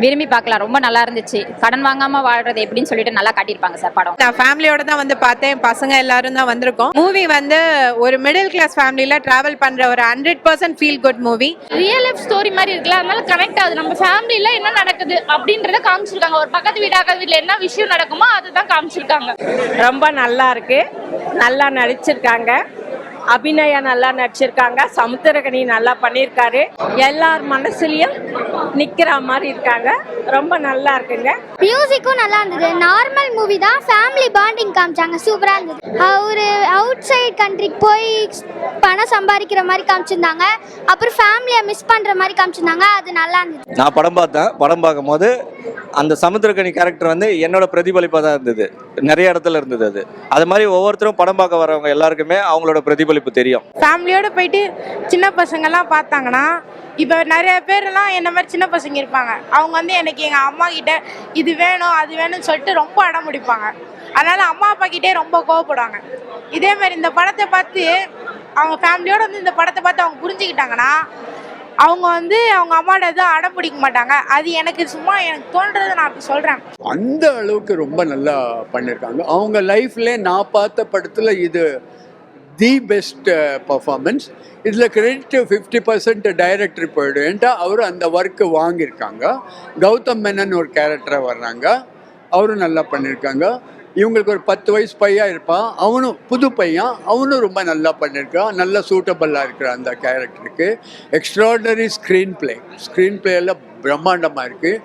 விரும்பி பார்க்கலாம். ரொம்ப நல்லா இருந்துச்சு. கடன் வாங்காம வாழ்றது எப்படின்னு சொல்லிட்டு நல்லா காட்டியிருப்பாங்க சார் படம். நான் ஃபேமிலியோட தான் வந்து பார்த்தேன். பசங்க எல்லாரும் தான் வந்திருக்கோம். மூவி வந்து ஒரு மிடில் கிளாஸ் ஃபேமிலியில டிராவல் பண்ற ஒரு 100% feel good movie. Real life story மாதிரி இருக்குல்ல, அதனால கனெக்ட் ஆகுது. நம்ம ஃபேமிலியில என்ன நடக்குது அப்படின்றத காமிச்சிருக்காங்க. ஒரு பக்கத்து வீட்டுல என்ன விஷயம் நடக்குமோ அதுதான் காமிச்சிருக்காங்க. ரொம்ப நல்லா இருக்கு. நல்லா நடிச்சிருக்காங்க. அபிநயா நல்லா நடிச்சிருக்காங்க. சமுத்திரகனி நல்லா பண்ணியிருக்காரு. எல்லார் மனசுலயும் நிக்கிற மாதிரி இருக்காங்க. ரொம்ப நல்லா இருக்குங்க. மியூசிக்கும் நல்லா இருந்தது. நார்மல் மூவி தான், ஃபேமிலி பாண்டிங் காமிச்சாங்க. சூப்பரா இருந்தது. ஒரு அவுட் சைட் கண்ட்ரிக்கு போய் பணம் சம்பாதிக்கிற மாதிரி காமிச்சிருந்தாங்க. அப்புறம் ஃபேமிலியை மிஸ் பண்ற மாதிரி காமிச்சிருந்தாங்க. அது நல்லா இருந்தது. நான் படம் பார்த்தேன். படம் பார்க்கும்போது அந்த சமுத்திரகனி கேரக்டர் வந்து என்னோட பிரதிபலிப்பாக தான் இருந்தது. நிறைய இடத்துல இருந்தது. அது மாதிரி ஒவ்வொருத்தரும் படம் பார்க்க வரவங்க எல்லாருக்குமே அவங்களோட பிரதிபலிப்பு தெரியும். ஃபேமிலியோட போயிட்டு சின்ன பசங்கெல்லாம் பார்த்தாங்கன்னா, இப்போ நிறைய பேர்லாம் என்ன மாதிரி சின்ன பசங்க இருப்பாங்க. அவங்க வந்து எனக்கு எங்கள் அம்மா கிட்ட இது வேணும் அது வேணும்னு சொல்லிட்டு ரொம்ப அடம் பிடிப்பாங்க. அதனால அம்மா அப்பா கிட்டே ரொம்ப கோவப்படுவாங்க. இதே மாதிரி இந்த படத்தை பார்த்து அவங்க ஃபேமிலியோட வந்து இந்த படத்தை பார்த்து அவங்க புரிஞ்சுக்கிட்டாங்கன்னா அவங்க வந்து அவங்க அம்மாவோட எதுவும் அடம் பிடிக்க மாட்டாங்க. அது எனக்கு சும்மா எனக்கு தோன்றதை நான் அப்படி சொல்கிறேன். அந்த அளவுக்கு ரொம்ப நல்லா பண்ணியிருக்காங்க. அவங்க லைஃப்ல நான் பார்த்த படத்தில் இது தி பெஸ்ட் பர்ஃபார்மன்ஸ். இதில் கிரெடிட் 50% டைரக்டர் போயிடும். ஏன்டா அவர் அந்த ஒர்க்கு வாங்கியிருக்காங்க. கௌதம் மேனன் ஒரு கேரக்டராக வர்றாங்க. அவரும் நல்லா பண்ணியிருக்காங்க. இவங்களுக்கு ஒரு 10 வயசு பையன் இருப்பான். அவனும் புது பையன். அவனும் ரொம்ப நல்லா பண்ணியிருக்கான். நல்லா சூட்டபுளாக இருக்கிறான் அந்த கேரக்டருக்கு. எக்ஸ்ட்ராடனரி ஸ்க்ரீன் பிளே எல்லாம் பிரம்மாண்டமாக இருக்குது.